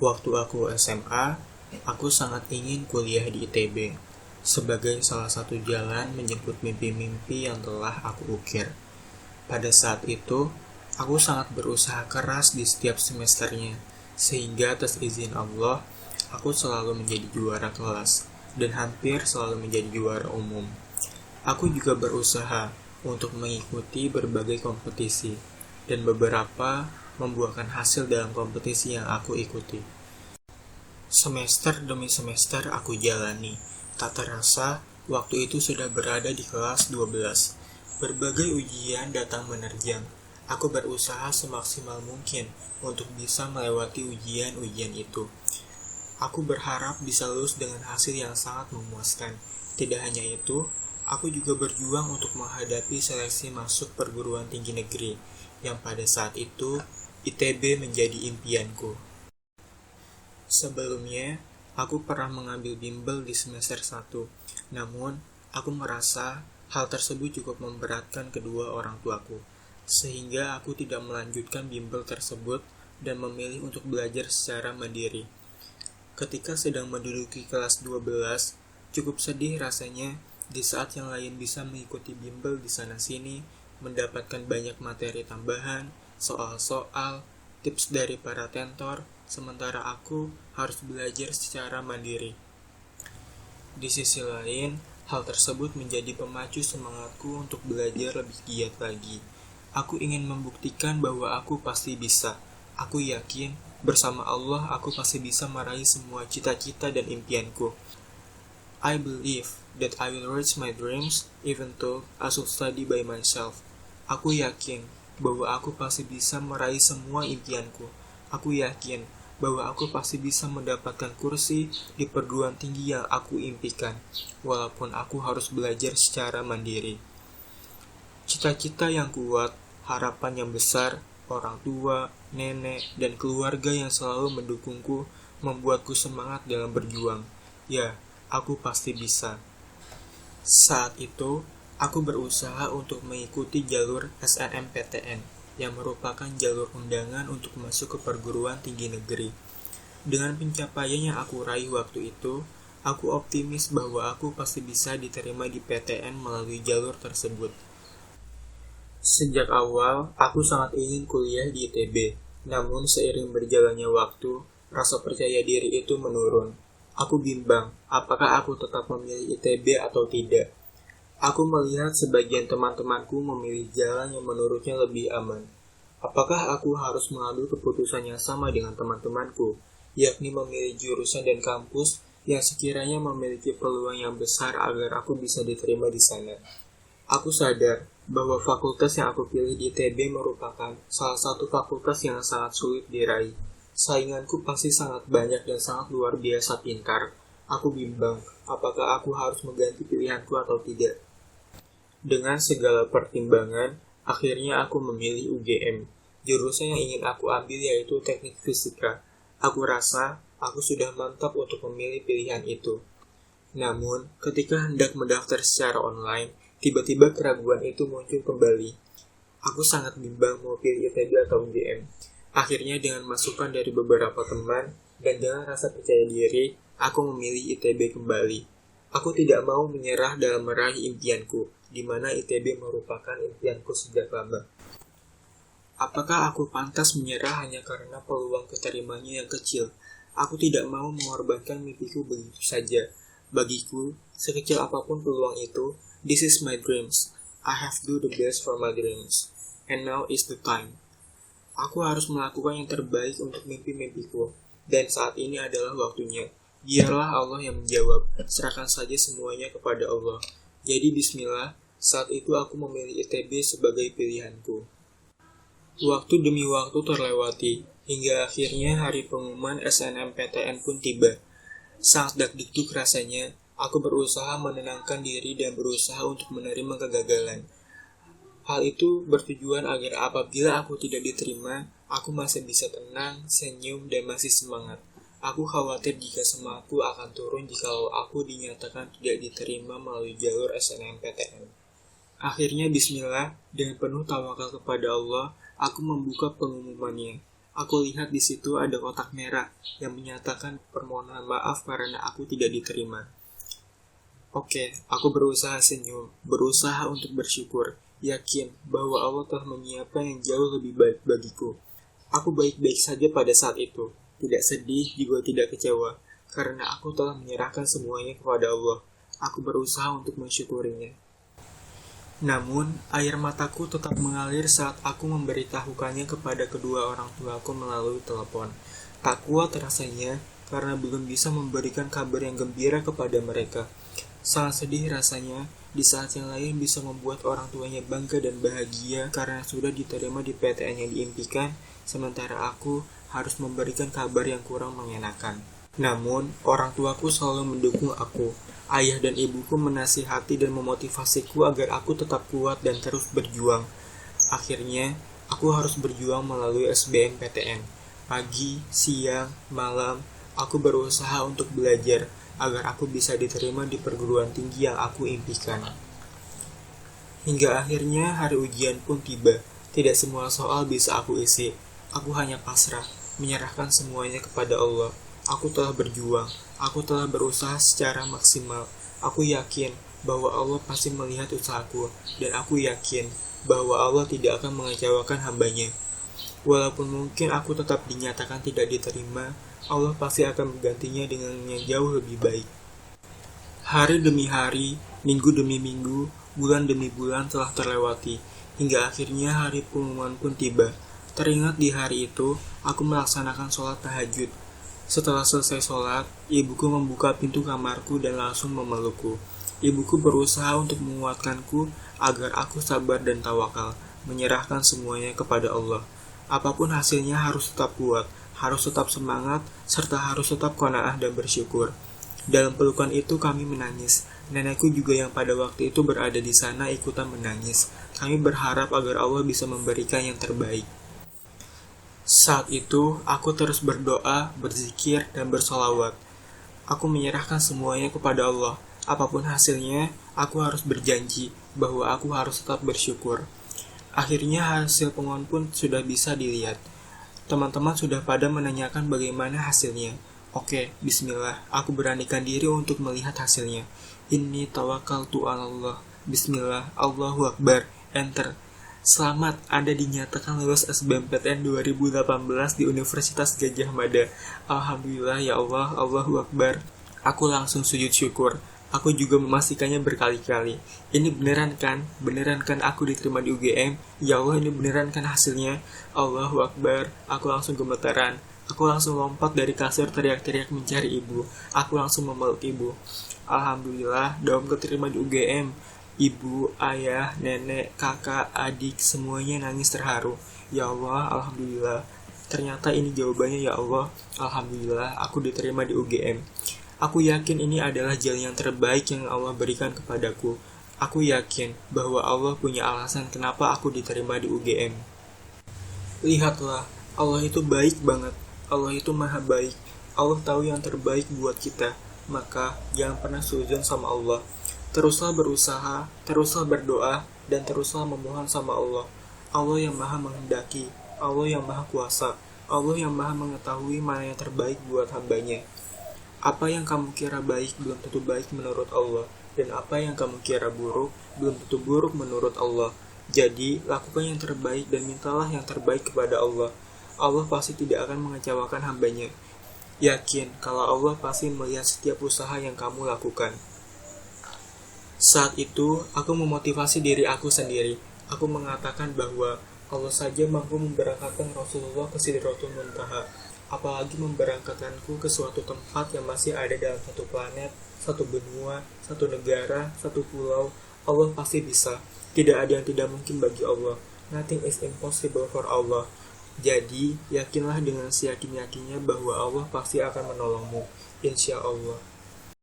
Waktu aku SMA, aku sangat ingin kuliah di ITB sebagai salah satu jalan menjemput mimpi-mimpi yang telah aku ukir. Pada saat itu, aku sangat berusaha keras di setiap semesternya, sehingga atas izin Allah, aku selalu menjadi juara kelas dan hampir selalu menjadi juara umum. Aku juga berusaha untuk mengikuti berbagai kompetisi, dan beberapa membuahkan hasil dalam kompetisi yang aku ikuti. Semester demi semester aku jalani. Tak terasa, waktu itu sudah berada di kelas 12. Berbagai ujian datang menerjang. Aku berusaha semaksimal mungkin untuk bisa melewati ujian-ujian itu. Aku berharap bisa lulus dengan hasil yang sangat memuaskan. Tidak hanya itu, aku juga berjuang untuk menghadapi seleksi masuk perguruan tinggi negeri, yang pada saat itu ITB menjadi impianku. Sebelumnya, aku pernah mengambil bimbel di semester 1, namun aku merasa hal tersebut cukup memberatkan kedua orang tuaku, sehingga aku tidak melanjutkan bimbel tersebut dan memilih untuk belajar secara mandiri. Ketika sedang menduduki kelas 12, cukup sedih rasanya di saat yang lain bisa mengikuti bimbel di sana-sini, mendapatkan banyak materi tambahan, soal-soal, tips dari para tentor, sementara aku harus belajar secara mandiri. Di sisi lain, hal tersebut menjadi pemacu semangatku untuk belajar lebih giat lagi. Aku ingin membuktikan bahwa aku pasti bisa. Aku yakin, bersama Allah aku pasti bisa meraih semua cita-cita dan impianku. I believe that I will reach my dreams even though I should study by myself. Aku yakin bahwa aku pasti bisa meraih semua impianku. Aku yakin bahwa aku pasti bisa mendapatkan kursi di perguruan tinggi yang aku impikan, walaupun aku harus belajar secara mandiri. Cita-cita yang kuat, harapan yang besar, orang tua, nenek, dan keluarga yang selalu mendukungku membuatku semangat dalam berjuang. Ya, aku pasti bisa. Saat itu, aku berusaha untuk mengikuti jalur SNMPTN, yang merupakan jalur undangan untuk masuk ke perguruan tinggi negeri. Dengan pencapaian yang aku raih waktu itu, aku optimis bahwa aku pasti bisa diterima di PTN melalui jalur tersebut. Sejak awal, aku sangat ingin kuliah di ITB, namun seiring berjalannya waktu, rasa percaya diri itu menurun. Aku bimbang, apakah aku tetap memilih ITB atau tidak. Aku melihat sebagian teman-temanku memilih jalan yang menurutnya lebih aman. Apakah aku harus mengambil keputusan yang sama dengan teman-temanku, yakni memilih jurusan dan kampus yang sekiranya memiliki peluang yang besar agar aku bisa diterima di sana? Aku sadar bahwa fakultas yang aku pilih di ITB merupakan salah satu fakultas yang sangat sulit diraih. Sainganku pasti sangat banyak dan sangat luar biasa pintar. Aku bimbang, apakah aku harus mengganti pilihanku atau tidak. Dengan segala pertimbangan, akhirnya aku memilih UGM. Jurusan yang ingin aku ambil yaitu teknik fisika. Aku rasa aku sudah mantap untuk memilih pilihan itu. Namun, ketika hendak mendaftar secara online, tiba-tiba keraguan itu muncul kembali. Aku sangat bimbang mau pilih ITB atau UGM. Akhirnya dengan masukan dari beberapa teman dan dengan rasa percaya diri, aku memilih ITB kembali. Aku tidak mau menyerah dalam meraih impianku, di mana ITB merupakan impianku sejak lama. Apakah aku pantas menyerah hanya karena peluang keterimanya yang kecil? Aku tidak mau mengorbankan mimpiku begitu saja. Bagiku, sekecil apapun peluang itu, this is my dreams. I have to do the best for my dreams. And now is the time. Aku harus melakukan yang terbaik untuk mimpi-mimpiku. Dan saat ini adalah waktunya. Biarlah Allah yang menjawab. Serahkan saja semuanya kepada Allah. Jadi bismillah, saat itu aku memilih ITB sebagai pilihanku. Waktu demi waktu terlewati, hingga akhirnya hari pengumuman SNMPTN pun tiba. Sangat dagdikduk rasanya, aku berusaha menenangkan diri dan berusaha untuk menerima kegagalan. Hal itu bertujuan agar apabila aku tidak diterima, aku masih bisa tenang, senyum, dan masih semangat. Aku khawatir jika semangatku akan turun jikalau aku dinyatakan tidak diterima melalui jalur SNMPTN. Akhirnya bismillah, dengan penuh tawakal kepada Allah, aku membuka pengumumannya. Aku lihat di situ ada kotak merah yang menyatakan permohonan maaf karena aku tidak diterima. Oke, aku berusaha senyum, berusaha untuk bersyukur, yakin bahwa Allah telah menyiapkan yang jauh lebih baik bagiku. Aku baik-baik saja pada saat itu, tidak sedih juga tidak kecewa, karena aku telah menyerahkan semuanya kepada Allah. Aku berusaha untuk mensyukurinya. Namun, air mataku tetap mengalir saat aku memberitahukannya kepada kedua orang tuaku melalui telepon. Tak kuat rasanya karena belum bisa memberikan kabar yang gembira kepada mereka. Sangat sedih rasanya di saat yang lain bisa membuat orang tuanya bangga dan bahagia karena sudah diterima di PTN yang diimpikan, sementara aku harus memberikan kabar yang kurang mengenakan. Namun, orang tuaku selalu mendukung aku. Ayah dan ibuku menasihati dan memotivasiku agar aku tetap kuat dan terus berjuang. Akhirnya, aku harus berjuang melalui SBMPTN. Pagi, siang, malam, aku berusaha untuk belajar agar aku bisa diterima di perguruan tinggi yang aku impikan. Hingga akhirnya hari ujian pun tiba. Tidak semua soal bisa aku isi. Aku hanya pasrah, menyerahkan semuanya kepada Allah. Aku telah berjuang, aku telah berusaha secara maksimal. Aku yakin bahwa Allah pasti melihat usahaku, dan aku yakin bahwa Allah tidak akan mengecewakan hambanya. Walaupun mungkin aku tetap dinyatakan tidak diterima, Allah pasti akan menggantinya dengan yang jauh lebih baik. Hari demi hari, minggu demi minggu, bulan demi bulan telah terlewati, hingga akhirnya hari pengumuman pun tiba. Teringat di hari itu, aku melaksanakan sholat tahajud. Setelah selesai sholat, ibuku membuka pintu kamarku dan langsung memelukku. Ibuku berusaha untuk menguatkanku agar aku sabar dan tawakal, menyerahkan semuanya kepada Allah. Apapun hasilnya harus tetap kuat, harus tetap semangat, serta harus tetap qanaah dan bersyukur. Dalam pelukan itu kami menangis. Nenekku juga yang pada waktu itu berada di sana ikutan menangis. Kami berharap agar Allah bisa memberikan yang terbaik. Saat itu, aku terus berdoa, berzikir, dan bersolawat. Aku menyerahkan semuanya kepada Allah. Apapun hasilnya, aku harus berjanji bahwa aku harus tetap bersyukur. Akhirnya hasil pengumuman pun sudah bisa dilihat. Teman-teman sudah pada menanyakan bagaimana hasilnya. Oke, bismillah, aku beranikan diri untuk melihat hasilnya. Inni tawakkaltu 'ala Allah. Bismillah, Allahu Akbar, enter. Selamat, Anda dinyatakan lulus SBMPTN 2018 di Universitas Gadjah Mada. Alhamdulillah ya Allah, Allahu Akbar. Aku langsung sujud syukur. Aku juga memastikannya berkali-kali. Ini beneran kan? Beneran kan aku diterima di UGM? Ya Allah, ini beneran kan hasilnya? Allahu Akbar. Aku langsung gemetaran. Aku langsung lompat dari kasur teriak-teriak mencari ibu. Aku langsung memeluk ibu. Alhamdulillah, Daum keterima di UGM. Ibu, ayah, nenek, kakak, adik, semuanya nangis terharu. Ya Allah, Alhamdulillah. Ternyata ini jawabannya ya Allah. Alhamdulillah, aku diterima di UGM. Aku yakin ini adalah jalan yang terbaik yang Allah berikan kepadaku. Aku yakin bahwa Allah punya alasan kenapa aku diterima di UGM. Lihatlah, Allah itu baik banget. Allah itu maha baik. Allah tahu yang terbaik buat kita. Maka, jangan pernah suudzon sama Allah. Teruslah berusaha, teruslah berdoa, dan teruslah memohon sama Allah. Allah yang maha menghendaki, Allah yang maha kuasa, Allah yang maha mengetahui mana yang terbaik buat hambanya. Apa yang kamu kira baik belum tentu baik menurut Allah, dan apa yang kamu kira buruk belum tentu buruk menurut Allah. Jadi, lakukan yang terbaik dan mintalah yang terbaik kepada Allah. Allah pasti tidak akan mengecewakan hambanya. Yakin kalau Allah pasti melihat setiap usaha yang kamu lakukan. Saat itu, aku memotivasi diri aku sendiri. Aku mengatakan bahwa Allah saja mampu memberangkatkan Rasulullah ke Sidratul Muntaha. Apalagi memberangkatkanku ke suatu tempat yang masih ada dalam satu planet, satu benua, satu negara, satu pulau. Allah pasti bisa. Tidak ada yang tidak mungkin bagi Allah. Nothing is impossible for Allah. Jadi, yakinlah dengan seyakin-yakinnya bahwa Allah pasti akan menolongmu. Insya Allah.